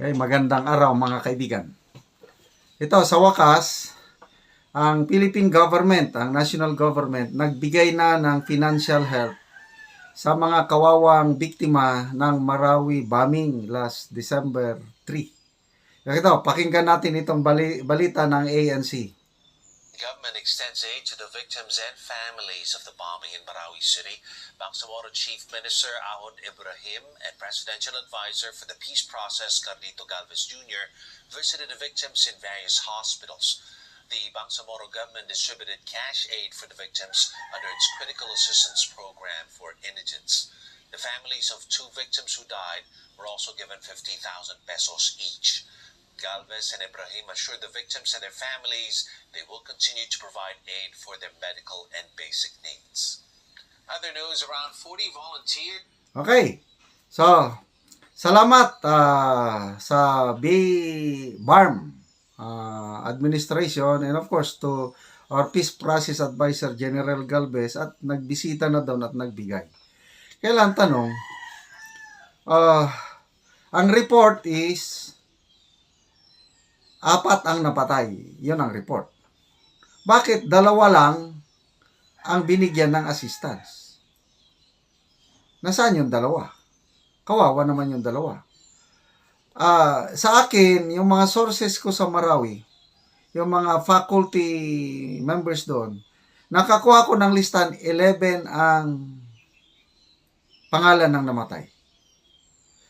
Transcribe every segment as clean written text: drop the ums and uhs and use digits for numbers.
Okay, magandang araw mga kaibigan. Ito, sa wakas, ang Philippine government, ang national government, nagbigay na ng financial help sa mga kawawang biktima ng Marawi bombing last December 3. Ito, pakinggan natin itong balita ng ANC. Government extends aid to the victims and families of the bombing in Marawi City. Bangsamoro Chief Minister Ahod Ibrahim and Presidential Advisor for the Peace Process Carlito Galvez Jr. visited the victims in various hospitals. The Bangsamoro government distributed cash aid for the victims under its Critical Assistance Program for Indigents. The families of two victims who died were also given 50,000 pesos each. Galvez and Ibrahim assured the victims and their families they will continue to provide aid for their medical and basic needs. Other news, around 40 volunteers. Okay. So, salamat sa BARM administration and of course to our Peace Process Advisor General Galvez at nagbisita na doon at nagbigay. Kailan tanong, ang report is 4 ang napatay. Yun ang report. Bakit 2 lang ang binigyan ng assistance? Nasaan yung 2? Kawawa naman yung 2. Sa akin, yung mga sources ko sa Marawi, yung mga faculty members doon, nakakuha ko ng listan 11 ang pangalan ng namatay.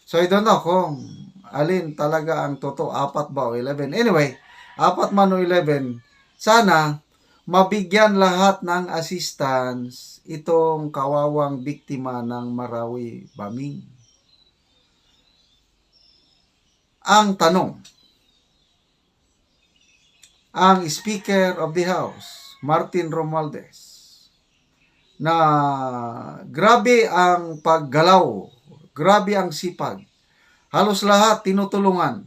So I don't know kung alin talaga ang totoo, 4 ba o 11. Anyway, 4 man o 11, sana mabigyan lahat ng assistance itong kawawang biktima ng Marawi bombing. Ang tanong, ang Speaker of the House, Martin Romualdez, na grabe ang paggalaw, grabe ang sipag, halos lahat tinutulungan.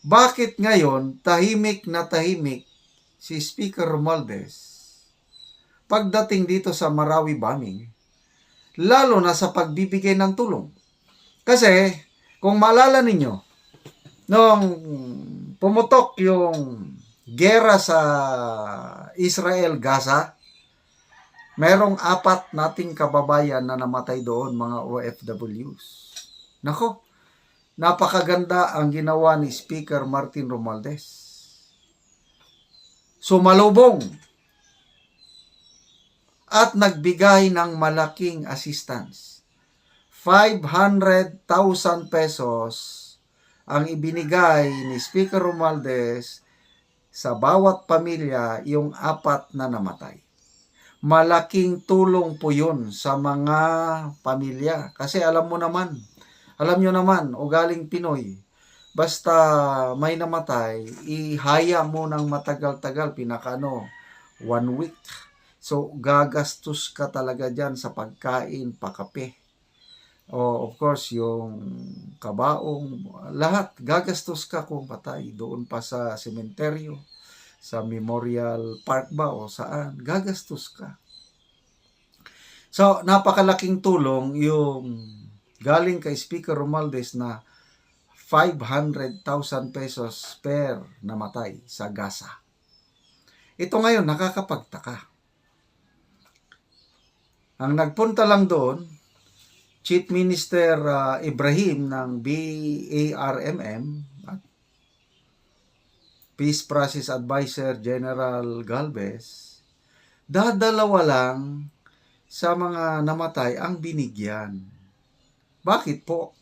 Bakit ngayon tahimik na tahimik si Speaker Romualdez pagdating dito sa Marawi bombing, lalo na sa pagbibigay ng tulong? Kasi kung maalala ninyo, nung pumutok yung gera sa Israel-Gaza, merong 4 nating kababayan na namatay doon, mga OFWs. Nako, napakaganda ang ginawa ni Speaker Martin Romualdez. Sumalubong at nagbigay ng malaking assistance. 500,000 pesos ang ibinigay ni Speaker Romualdez sa bawat pamilya, yung 4 na namatay. Malaking tulong po yun sa mga pamilya. Kasi alam nyo naman, ugaling Pinoy, basta may namatay, ihaya mo ng matagal-tagal, 1 week. So, gagastos ka talaga dyan sa pagkain, pakape. Of course, yung kabaong, lahat, gagastos ka kung patay. Doon pa sa sementeryo, sa Memorial Park ba o saan, gagastos ka. So, napakalaking tulong yung galing kay Speaker Romualdez na 500,000 pesos per namatay sa Gaza. Ito ngayon, nakakapagtaka. Ang nagpunta lang doon, Chief Minister Ibrahim ng BARMM at Peace Process Advisor General Galvez, dadalawa lang sa mga namatay ang binigyan. Bakit po?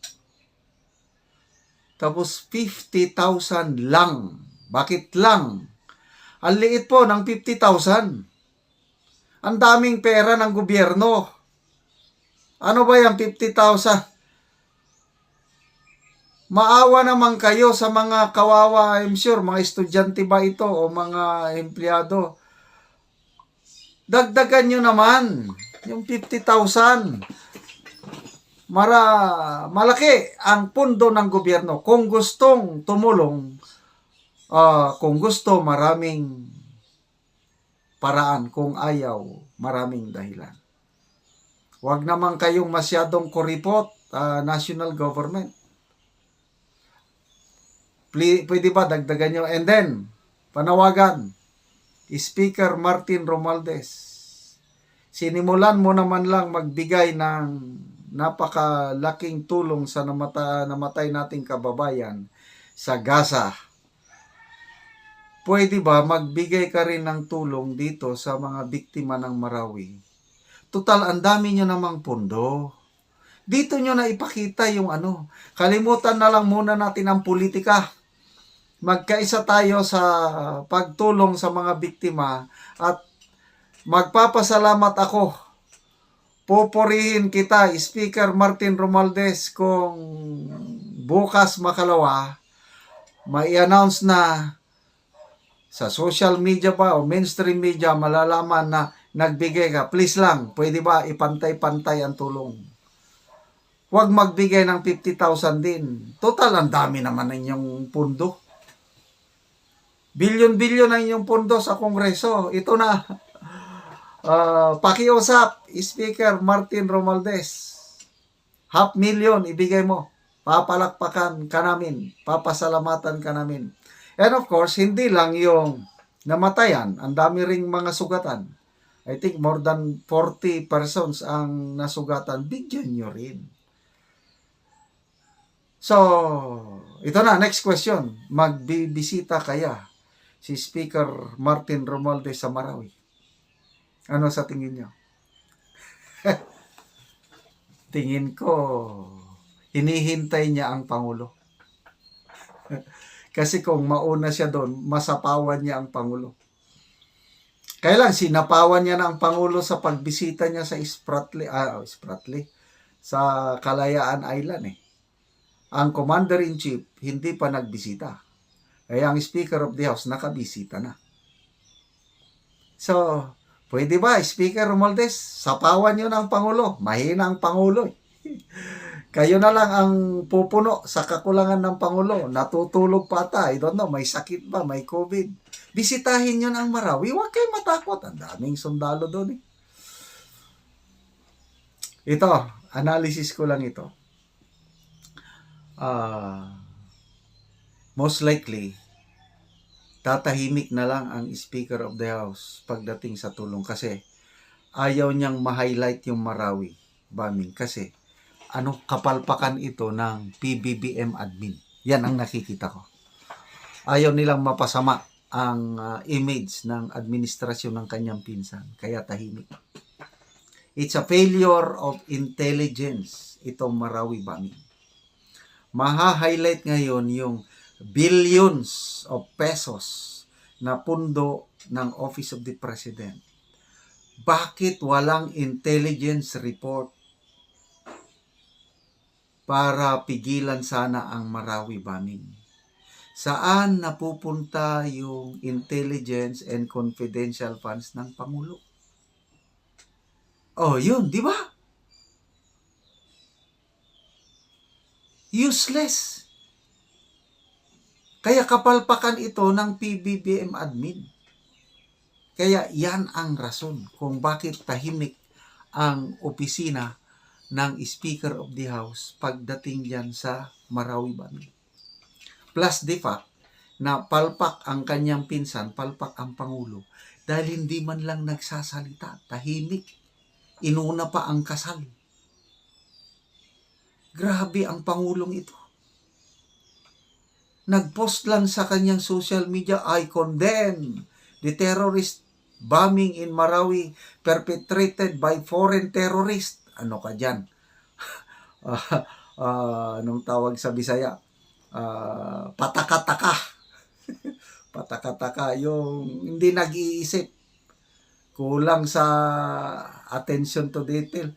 Tapos 50,000 lang. Bakit lang? Ang liit po ng 50,000. Ang daming pera ng gobyerno. Ano ba yung 50,000? Maawa naman kayo sa mga kawawa, I'm sure, mga estudyante ba ito o mga empleyado. Dagdagan nyo naman yung 50,000. Malaki ang pundo ng gobyerno. Kung gustong tumulong, kung gusto, maraming paraan. Kung ayaw, maraming dahilan. Huwag naman kayong masyadong kuripot national government. Pwede ba dagdagan nyo? And then, panawagan, Speaker Martin Romualdez, sinimulan mo naman lang magbigay ng napakalaking tulong sa namatay nating kababayan sa Gaza. Pwede ba magbigay ka rin ng tulong dito sa mga biktima ng Marawi? Total, ang dami nyo namang pondo. Dito nyo na ipakita yung kalimutan na lang muna natin ang politika. Magkaisa tayo sa pagtulong sa mga biktima at magpapasalamat ako. Pupurihin kita, Speaker Martin Romualdez, kung bukas makalawa, mai-announce na sa social media pa o mainstream media, malalaman na nagbigay ka. Please lang, pwede ba ipantay-pantay ang tulong? Huwag magbigay ng 50,000 din. Total, ang dami naman ng inyong pundo. Bilyon-bilyon na inyong pundo sa Kongreso. Ito na. Pakiusap, Speaker Martin Romualdez. 500,000 ibigay mo. Papalakpakan ka namin. Papasalamatan ka namin. And of course, hindi lang yung namatayan. Ang dami ring mga sugatan. I think more than 40 persons ang nasugatan. Bigyan nyo rin. So, ito na, next question. Magbibisita kaya si Speaker Martin Romualdez sa Marawi? Ano sa tingin nyo? Tingin ko, hinihintay niya ang Pangulo. Kasi kung mauna siya doon, masapawan niya ang Pangulo. Kailan sinapawan niya na ang Pangulo sa pagbisita niya sa Spratly, sa Kalayaan Island Ang Commander-in-Chief hindi pa nagbisita. Kaya ang Speaker of the House nakabisita na. So, pwede ba, Speaker Romualdez, sapawan nyo ng Pangulo? Mahina ang Pangulo. Kayo na lang ang pupuno sa kakulangan ng Pangulo. Natutulog pa ata. I don't know, may sakit ba? May COVID? Bisitahin nyo ng Marawi. Huwag kayo matakot. Ang daming sundalo doon Ito, analysis ko lang ito. Most likely, tatahimik na lang ang Speaker of the House pagdating sa tulong kasi ayaw niyang ma-highlight yung Marawi bombing kasi kapalpakan ito ng PBBM admin. Yan ang nakikita ko. Ayaw nilang mapasama ang image ng administrasyon ng kanyang pinsan. Kaya tahimik. It's a failure of intelligence itong Marawi bombing. Maha-highlight ngayon yung billions of pesos na pundo ng Office of the President. Bakit walang intelligence report para pigilan sana ang Marawi bombing? Saan napupunta yung intelligence and confidential funds ng Pangulo? Oh, yun, di ba? Useless. Kaya kapalpakan ito ng PBBM admin. Kaya yan ang rason kung bakit tahimik ang opisina ng Speaker of the House pagdating yan sa Marawi bombing. Plus the fact na palpak ang kanyang pinsan, palpak ang Pangulo dahil hindi man lang nagsasalita, tahimik. Inuna pa ang kasal. Grabe ang Pangulong ito. Nag-post lang sa kanyang social media, I condemn the terrorist bombing in Marawi perpetrated by foreign terrorists. Ano ka dyan? Anong tawag sa Bisaya? Pataka-taka. Pataka-taka. Yung hindi nag-iisip. Kulang sa attention to detail.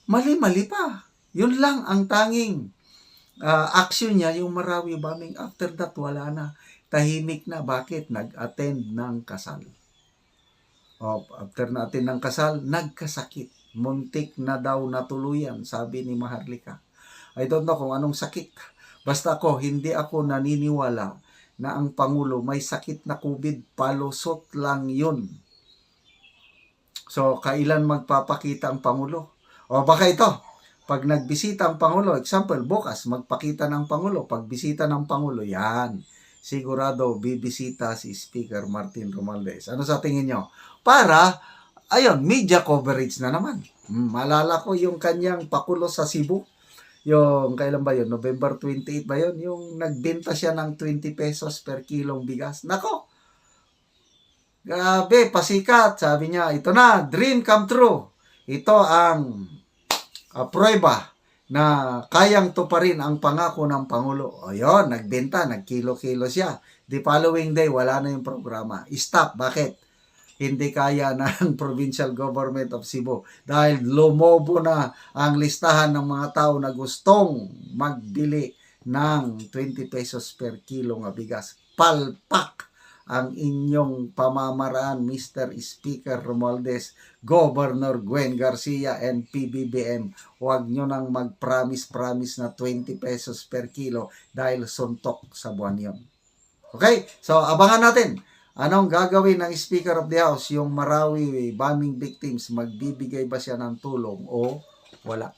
Mali-mali pa. Yun lang ang tanging action niya, yung Marawi bombing. After that, wala na. Tahimik na. Bakit? Nag-attend ng kasal. After na-attend ng kasal, nagkasakit. Muntik na daw natuluyan, sabi ni Maharlika. I don't know kung anong sakit. Basta hindi ako naniniwala na ang Pangulo may sakit na COVID. Palusot lang yun. So, kailan magpapakita ang Pangulo? O baka ito, Pag nagbisita ang Pangulo, example, bukas, magpakita ng Pangulo. Pag bisita ng Pangulo, yan. Sigurado, bibisita si Speaker Martin Romualdez. Ano sa tingin nyo? Para, ayun, media coverage na naman. Malala ko yung kanyang pakulo sa Cebu. Yung, kailan ba yun? November 28 ba yun? Yung nagbenta siya ng 20 pesos per kilong bigas. Nako! Grabe, pasikat. Sabi niya, ito na, dream come true. Ito ang prueba na kayang tuparin ang pangako ng Pangulo. O yun, nagbenta, nagkilo-kilo siya. The following day, wala na yung programa. Stop. Bakit? Hindi kaya ng Provincial Government of Cebu. Dahil lumobo na ang listahan ng mga tao na gustong magbili ng 20 pesos per kilo nga bigas. Palpak ang inyong pamamaraan, Mr. Speaker Romualdez, Governor Gwen Garcia, and PBBM. Huwag nyo nang mag-promise na 20 pesos per kilo dahil suntok sa buwan yun. Okay? So, abangan natin. Anong gagawin ng Speaker of the House? Yung Marawi bombing victims, magbibigay ba siya ng tulong o wala?